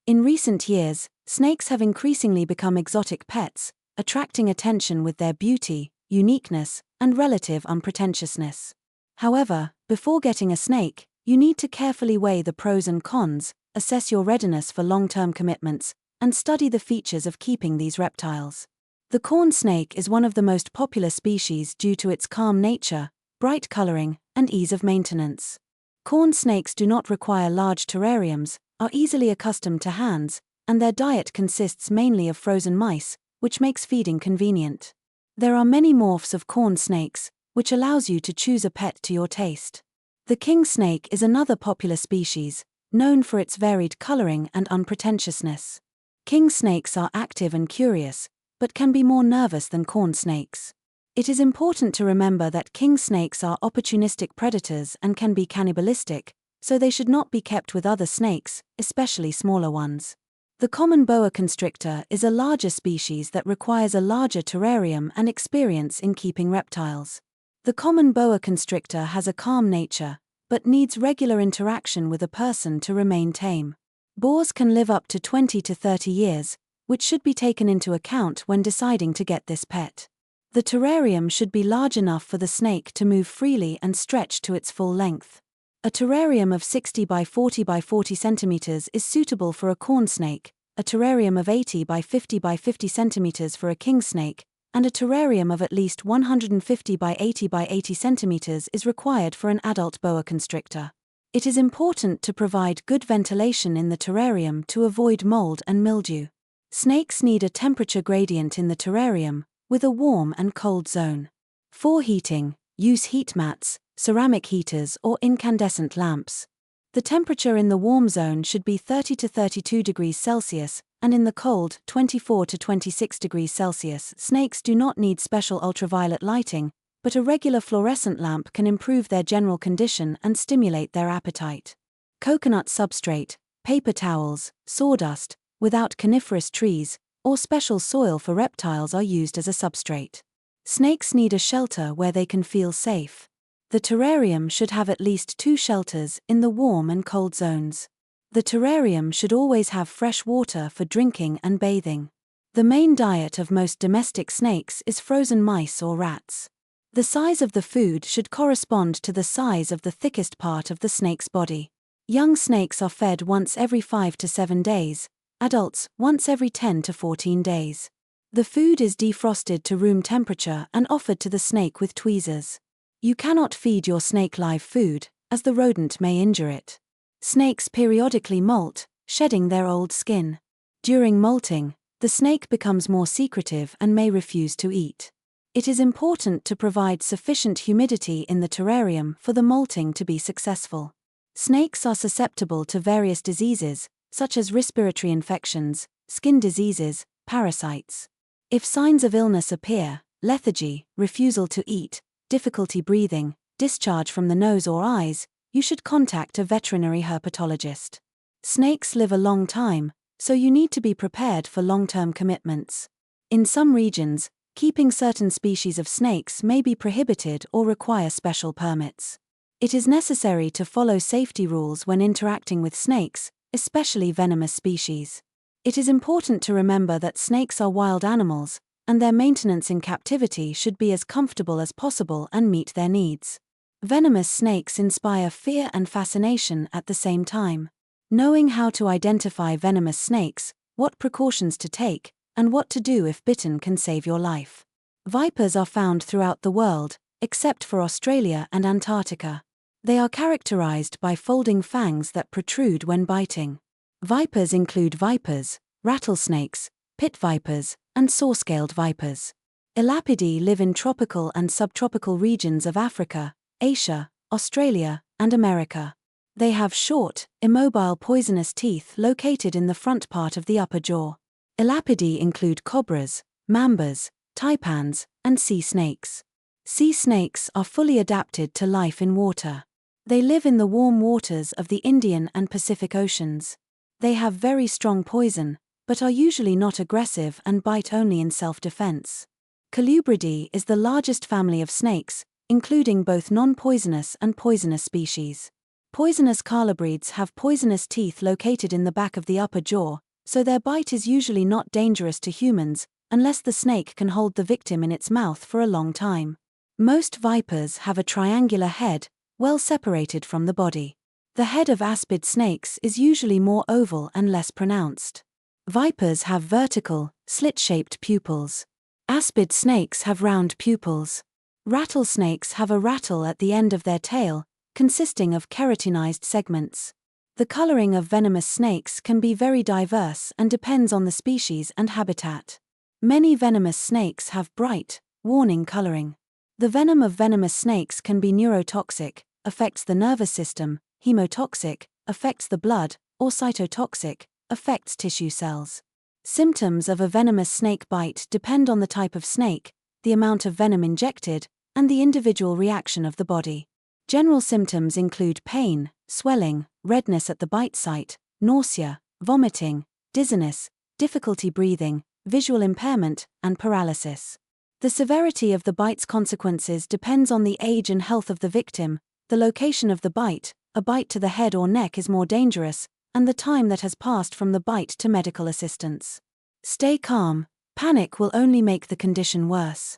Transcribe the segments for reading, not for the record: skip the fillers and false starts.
In recent years, snakes have increasingly become exotic pets, attracting attention with their beauty, uniqueness, and relative unpretentiousness. However, before getting a snake, you need to carefully weigh the pros and cons, assess your readiness for long-term commitments, and study the features of keeping these reptiles. The corn snake is one of the most popular species due to its calm nature, bright coloring, and ease of maintenance. Corn snakes do not require large terrariums, are easily accustomed to hands, and their diet consists mainly of frozen mice, which makes feeding convenient. There are many morphs of corn snakes, which allows you to choose a pet to your taste. The king snake is another popular species, known for its varied coloring and unpretentiousness. King snakes are active and curious, but can be more nervous than corn snakes. It is important to remember that king snakes are opportunistic predators and can be cannibalistic, so they should not be kept with other snakes, especially smaller ones. The common boa constrictor is a larger species that requires a larger terrarium and experience in keeping reptiles. The common boa constrictor has a calm nature, but needs regular interaction with a person to remain tame. Boars can live up to 20 to 30 years, which should be taken into account when deciding to get this pet. The terrarium should be large enough for the snake to move freely and stretch to its full length. A terrarium of 60 by 40 by 40 centimeters is suitable for a corn snake, a terrarium of 80 by 50 by 50 centimeters for a king snake, and a terrarium of at least 150 by 80 by 80 centimeters is required for an adult boa constrictor. It is important to provide good ventilation in the terrarium to avoid mold and mildew. Snakes need a temperature gradient in the terrarium, with a warm and cold zone. For heating, use heat mats, ceramic heaters, or incandescent lamps. The temperature in the warm zone should be 30 to 32 degrees Celsius, and in the cold, 24 to 26 degrees Celsius. Snakes do not need special ultraviolet lighting, but a regular fluorescent lamp can improve their general condition and stimulate their appetite. Coconut substrate, paper towels, sawdust, without coniferous trees, or special soil for reptiles are used as a substrate. Snakes need a shelter where they can feel safe. The terrarium should have at least 2 shelters in the warm and cold zones. The terrarium should always have fresh water for drinking and bathing. The main diet of most domestic snakes is frozen mice or rats. The size of the food should correspond to the size of the thickest part of the snake's body. Young snakes are fed once every 5 to 7 days, adults once every 10 to 14 days. The food is defrosted to room temperature and offered to the snake with tweezers. You cannot feed your snake live food, as the rodent may injure it. Snakes periodically molt, shedding their old skin. During molting, the snake becomes more secretive and may refuse to eat. It is important to provide sufficient humidity in the terrarium for the molting to be successful. Snakes are susceptible to various diseases, such as respiratory infections, skin diseases, parasites. If signs of illness appear, lethargy, refusal to eat, difficulty breathing, discharge from the nose or eyes, you should contact a veterinary herpetologist. Snakes live a long time, so you need to be prepared for long-term commitments. In some regions, keeping certain species of snakes may be prohibited or require special permits. It is necessary to follow safety rules when interacting with snakes, especially venomous species. It is important to remember that snakes are wild animals, and their maintenance in captivity should be as comfortable as possible and meet their needs. Venomous snakes inspire fear and fascination at the same time. Knowing how to identify venomous snakes, what precautions to take, and what to do if bitten can save your life. Vipers are found throughout the world, except for Australia and Antarctica. They are characterized by folding fangs that protrude when biting. Vipers include vipers, rattlesnakes, pit vipers, and saw-scaled vipers. Elapidae live in tropical and subtropical regions of Africa, Asia, Australia, and America. They have short, immobile poisonous teeth located in the front part of the upper jaw. Elapidae include cobras, mambas, taipans, and sea snakes. Sea snakes are fully adapted to life in water. They live in the warm waters of the Indian and Pacific Oceans. They have very strong poison, but are usually not aggressive and bite only in self-defense. Colubridae is the largest family of snakes, including both non-poisonous and poisonous species. Poisonous colubrids have poisonous teeth located in the back of the upper jaw, so their bite is usually not dangerous to humans, unless the snake can hold the victim in its mouth for a long time. Most vipers have a triangular head, well separated from the body. The head of aspid snakes is usually more oval and less pronounced. Vipers have vertical, slit-shaped pupils. Aspid snakes have round pupils. Rattlesnakes have a rattle at the end of their tail, consisting of keratinized segments. The coloring of venomous snakes can be very diverse and depends on the species and habitat. Many venomous snakes have bright, warning coloring. The venom of venomous snakes can be neurotoxic, affects the nervous system, hemotoxic, affects the blood, or cytotoxic, affects tissue cells. Symptoms of a venomous snake bite depend on the type of snake, the amount of venom injected, and the individual reaction of the body. General symptoms include pain, swelling, redness at the bite site, nausea, vomiting, dizziness, difficulty breathing, visual impairment, and paralysis. The severity of the bite's consequences depends on the age and health of the victim, the location of the bite. A bite to the head or neck is more dangerous, and the time that has passed from the bite to medical assistance. Stay calm. Panic will only make the condition worse.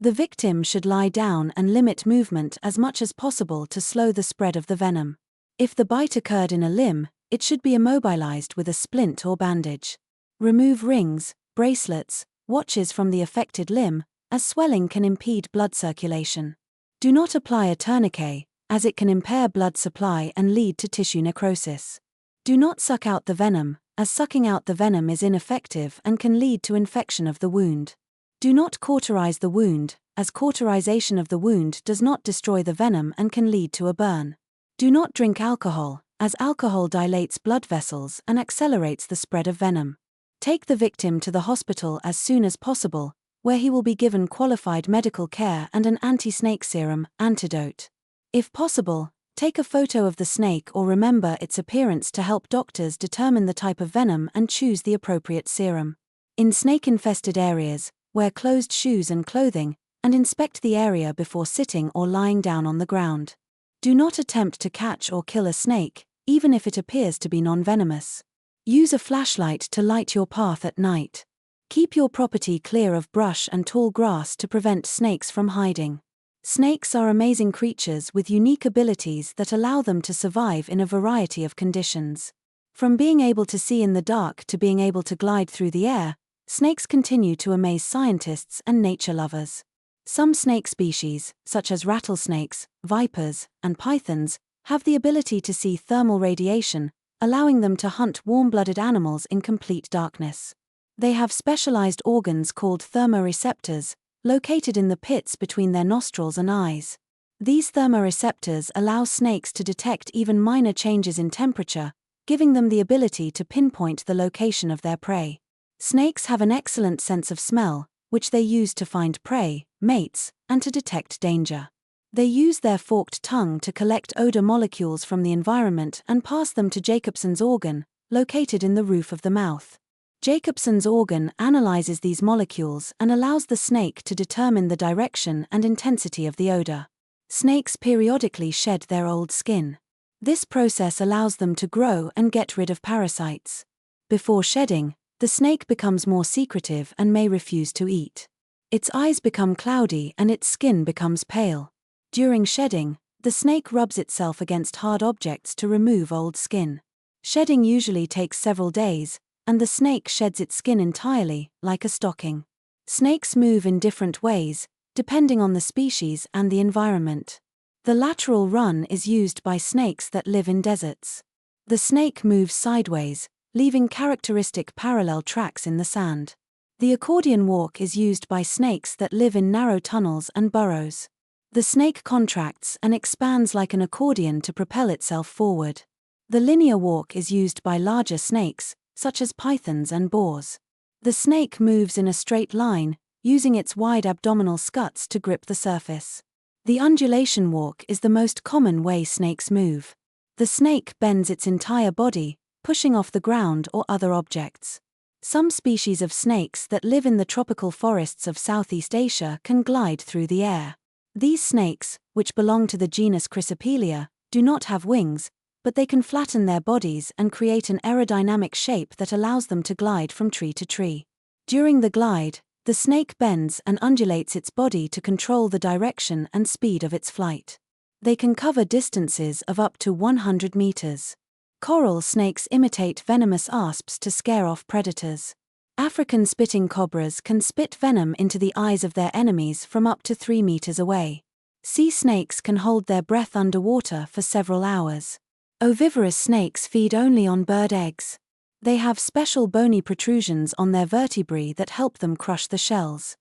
The victim should lie down and limit movement as much as possible to slow the spread of the venom. If the bite occurred in a limb, it should be immobilized with a splint or bandage. Remove rings, bracelets, watches from the affected limb, as swelling can impede blood circulation. Do not apply a tourniquet, as it can impair blood supply and lead to tissue necrosis. Do not suck out the venom, as sucking out the venom is ineffective and can lead to infection of the wound. Do not cauterize the wound, as cauterization of the wound does not destroy the venom and can lead to a burn. Do not drink alcohol, as alcohol dilates blood vessels and accelerates the spread of venom. Take the victim to the hospital as soon as possible, where he will be given qualified medical care and an anti-snake serum, antidote. If possible, take a photo of the snake or remember its appearance to help doctors determine the type of venom and choose the appropriate serum. In snake-infested areas, wear closed shoes and clothing, and inspect the area before sitting or lying down on the ground. Do not attempt to catch or kill a snake, even if it appears to be non-venomous. Use a flashlight to light your path at night. Keep your property clear of brush and tall grass to prevent snakes from hiding. Snakes are amazing creatures with unique abilities that allow them to survive in a variety of conditions. From being able to see in the dark to being able to glide through the air, snakes continue to amaze scientists and nature lovers. Some snake species, such as rattlesnakes, vipers, and pythons, have the ability to see thermal radiation, allowing them to hunt warm-blooded animals in complete darkness. They have specialized organs called thermoreceptors, located in the pits between their nostrils and eyes. These thermoreceptors allow snakes to detect even minor changes in temperature, giving them the ability to pinpoint the location of their prey. Snakes have an excellent sense of smell, which they use to find prey, mates, and to detect danger. They use their forked tongue to collect odor molecules from the environment and pass them to Jacobson's organ, located in the roof of the mouth. Jacobson's organ analyzes these molecules and allows the snake to determine the direction and intensity of the odor. Snakes periodically shed their old skin. This process allows them to grow and get rid of parasites. Before shedding, the snake becomes more secretive and may refuse to eat. Its eyes become cloudy and its skin becomes pale. During shedding, the snake rubs itself against hard objects to remove old skin. Shedding usually takes several days, and the snake sheds its skin entirely, like a stocking. Snakes move in different ways, depending on the species and the environment. The lateral run is used by snakes that live in deserts. The snake moves sideways, leaving characteristic parallel tracks in the sand. The accordion walk is used by snakes that live in narrow tunnels and burrows. The snake contracts and expands like an accordion to propel itself forward. The linear walk is used by larger snakes, such as pythons and boars. The snake moves in a straight line, using its wide abdominal scuts to grip the surface. The undulation walk is the most common way snakes move. The snake bends its entire body, pushing off the ground or other objects. Some species of snakes that live in the tropical forests of Southeast Asia can glide through the air. These snakes, which belong to the genus Chrysopelia, do not have wings, but they can flatten their bodies and create an aerodynamic shape that allows them to glide from tree to tree. During the glide, the snake bends and undulates its body to control the direction and speed of its flight. They can cover distances of up to 100 meters. Coral snakes imitate venomous asps to scare off predators. African spitting cobras can spit venom into the eyes of their enemies from up to 3 meters away. Sea snakes can hold their breath underwater for several hours. Oviparous snakes feed only on bird eggs. They have special bony protrusions on their vertebrae that help them crush the shells.